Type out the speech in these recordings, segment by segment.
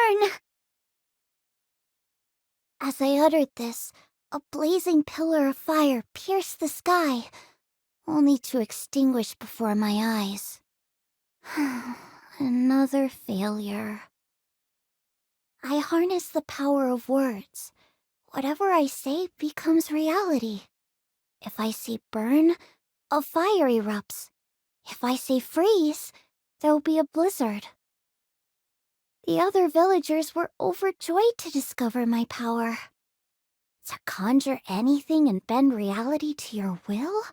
burn! As I uttered this, a blazing pillar of fire pierced the sky, only to extinguish before my eyes. Another failure. I harness the power of words. Whatever I say becomes reality. If I say burn, a fire erupts. If I say freeze, there'll be a blizzard. The other villagers were overjoyed to discover my power. To conjure anything and bend reality to your will?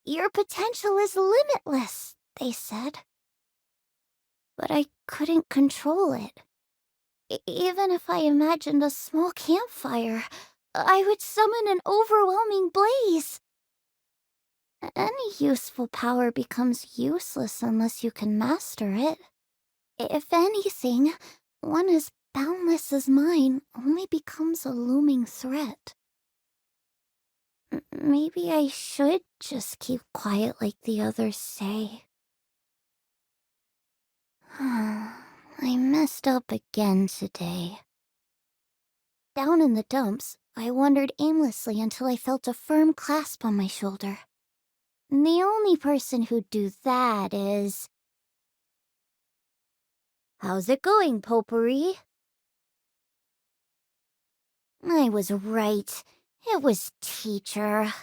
Your potential is limitless, they said. But I couldn't control it. Even if I imagined a small campfire, I would summon an overwhelming blaze. Any useful power becomes useless unless you can master it. If anything, one as boundless as mine only becomes a looming threat. Maybe I should just keep quiet like the others say. I messed up again today. Down in the dumps, I wandered aimlessly until I felt a firm clasp on my shoulder. The only person who'd do that is... How's it going, Potpourri? I was right. It was Teacher.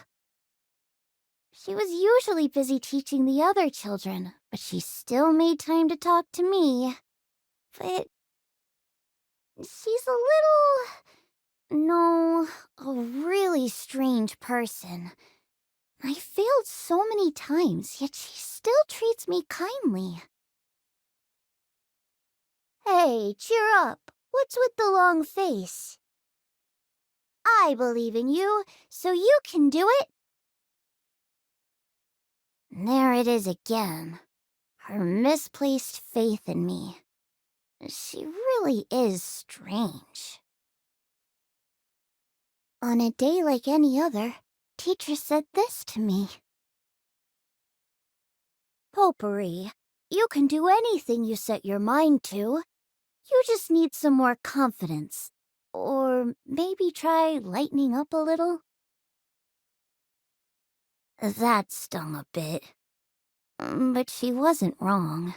She was usually busy teaching the other children, but she still made time to talk to me. But... she's a really strange person. I failed so many times, yet she still treats me kindly. Hey, cheer up. What's with the long face? I believe in you, so you can do it. There it is again. Her misplaced faith in me. She really is strange. On a day like any other, Teacher said this to me. Potpourri, you can do anything you set your mind to. You just need some more confidence. Or maybe try lightening up a little. That stung a bit. But she wasn't wrong.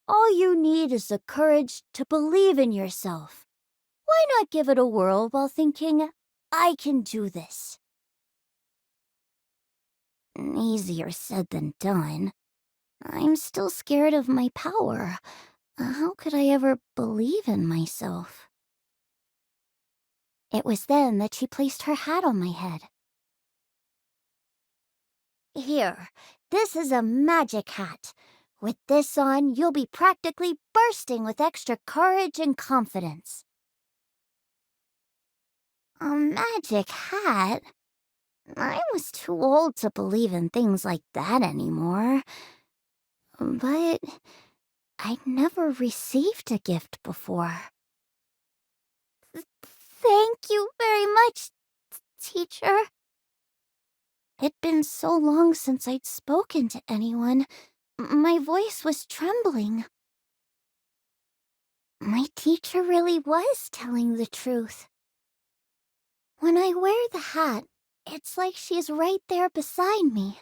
All you need is the courage to believe in yourself. Why not give it a whirl while thinking, I can do this? Easier said than done. I'm still scared of my power. How could I ever believe in myself? It was then that she placed her hat on my head. Here, this is a magic hat. With this on, you'll be practically bursting with extra courage and confidence. A magic hat? I was too old to believe in things like that anymore. But I'd never received a gift before. Thank you very much, Teacher. It'd been so long since I'd spoken to anyone. My voice was trembling. My teacher really was telling the truth. When I wear the hat, it's like she's right there beside me.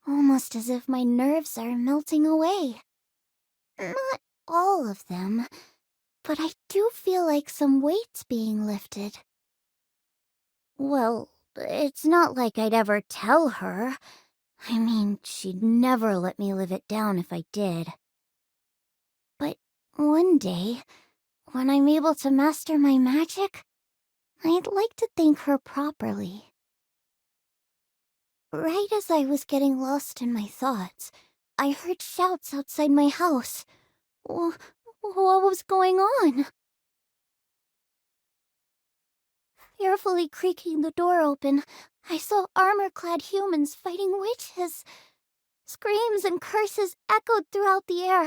Almost as if my nerves are melting away. Not all of them, but I do feel like some weight's being lifted. Well, it's not like I'd ever tell her. I mean, she'd never let me live it down if I did. But one day, when I'm able to master my magic, I'd like to thank her properly. Right as I was getting lost in my thoughts, I heard shouts outside my house. What was going on? Fearfully creaking the door open, I saw armor-clad humans fighting witches. Screams and curses echoed throughout the air,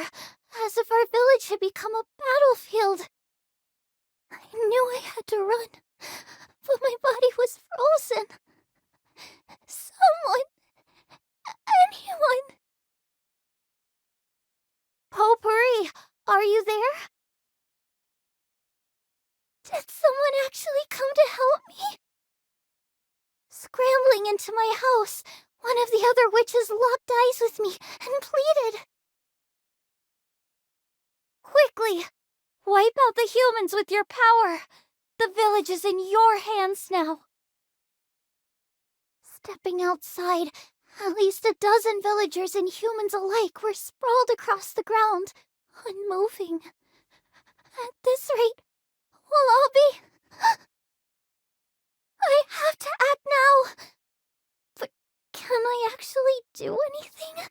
as if our village had become a battlefield. I knew I had to run, but my body was frozen. Someone, anyone. Potpourri, are you there? Did someone actually come to help me? Scrambling into my house, one of the other witches locked eyes with me and pleaded. Quickly, wipe out the humans with your power. The village is in your hands now. Stepping outside, at least a dozen villagers and humans alike were sprawled across the ground, unmoving. At this rate, we'll all be... I have to act now. But can I actually do anything?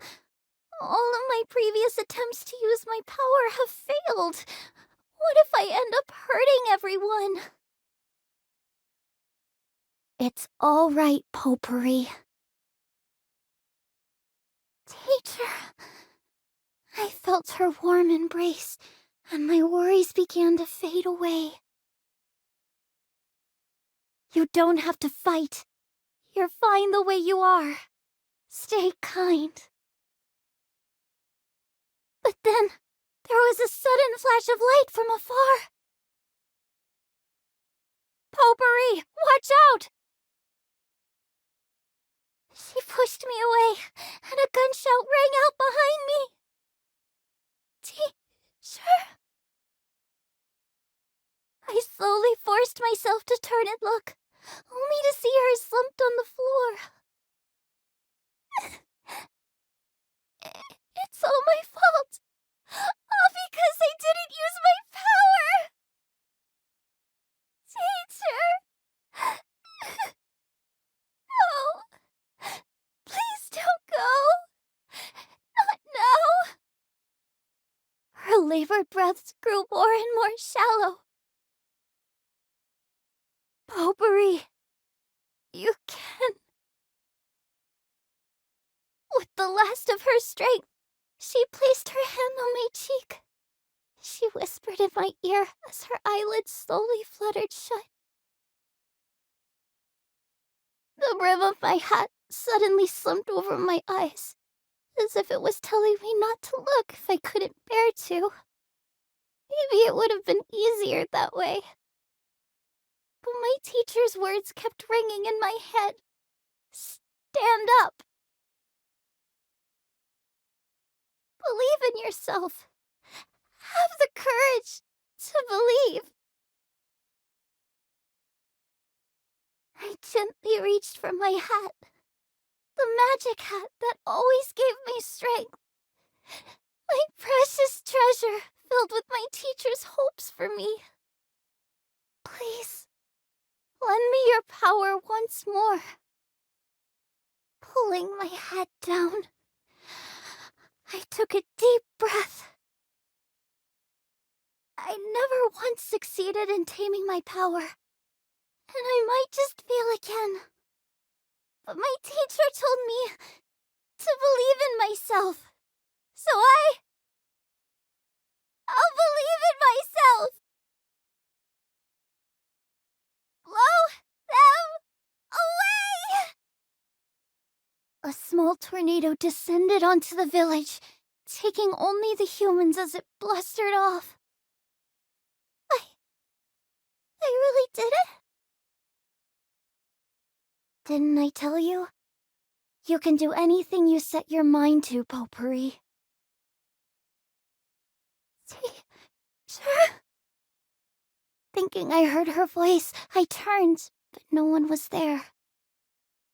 All of my previous attempts to use my power have failed. What if I end up hurting everyone? It's all right, Potpourri. Teacher... I felt her warm embrace, and my worries began to fade away. You don't have to fight. You're fine the way you are. Stay kind. But then, there was a sudden flash of light from afar. Potpourri, watch out! She pushed me away, and a gunshot rang out behind me. Teacher? I slowly forced myself to turn and look, only to see her slumped on the floor. It's all my fault. All because I didn't use my power. Teacher. No. Please don't go. Not now. Her labored breaths grew more and more shallow. Potpourri, you can... With the last of her strength, she placed her hand on my cheek. She whispered in my ear as her eyelids slowly fluttered shut. The brim of my hat suddenly slumped over my eyes, as if it was telling me not to look if I couldn't bear to. Maybe it would have been easier that way. But my teacher's words kept ringing in my head. Stand up. Believe in yourself. Have the courage to believe. I gently reached for my hat. The magic hat that always gave me strength. My precious treasure filled with my teacher's hopes for me. Please, lend me your power once more. Pulling my head down, I took a deep breath. I never once succeeded in taming my power, and I might just fail again. But my teacher told me to believe in myself, so I'll believe in myself. Blow them away! A small tornado descended onto the village, taking only the humans as it blustered off. I really did it? Didn't I tell you? You can do anything you set your mind to, Potpourri. Teacher? Thinking I heard her voice, I turned, but no one was there.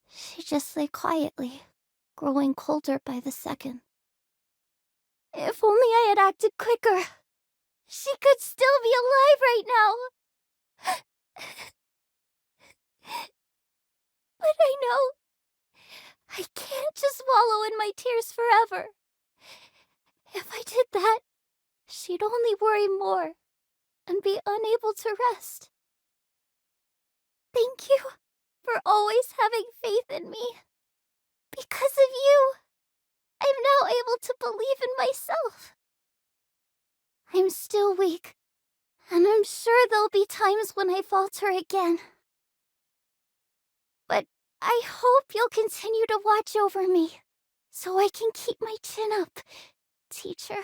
She just lay quietly, growing colder by the second. If only I had acted quicker. She could still be alive right now. But I know I can't just wallow in my tears forever. If I did that, she'd only worry more and be unable to rest. Thank you for always having faith in me. Because of you, I'm now able to believe in myself. I'm still weak, and I'm sure there'll be times when I falter again. But I hope you'll continue to watch over me, so I can keep my chin up, teacher.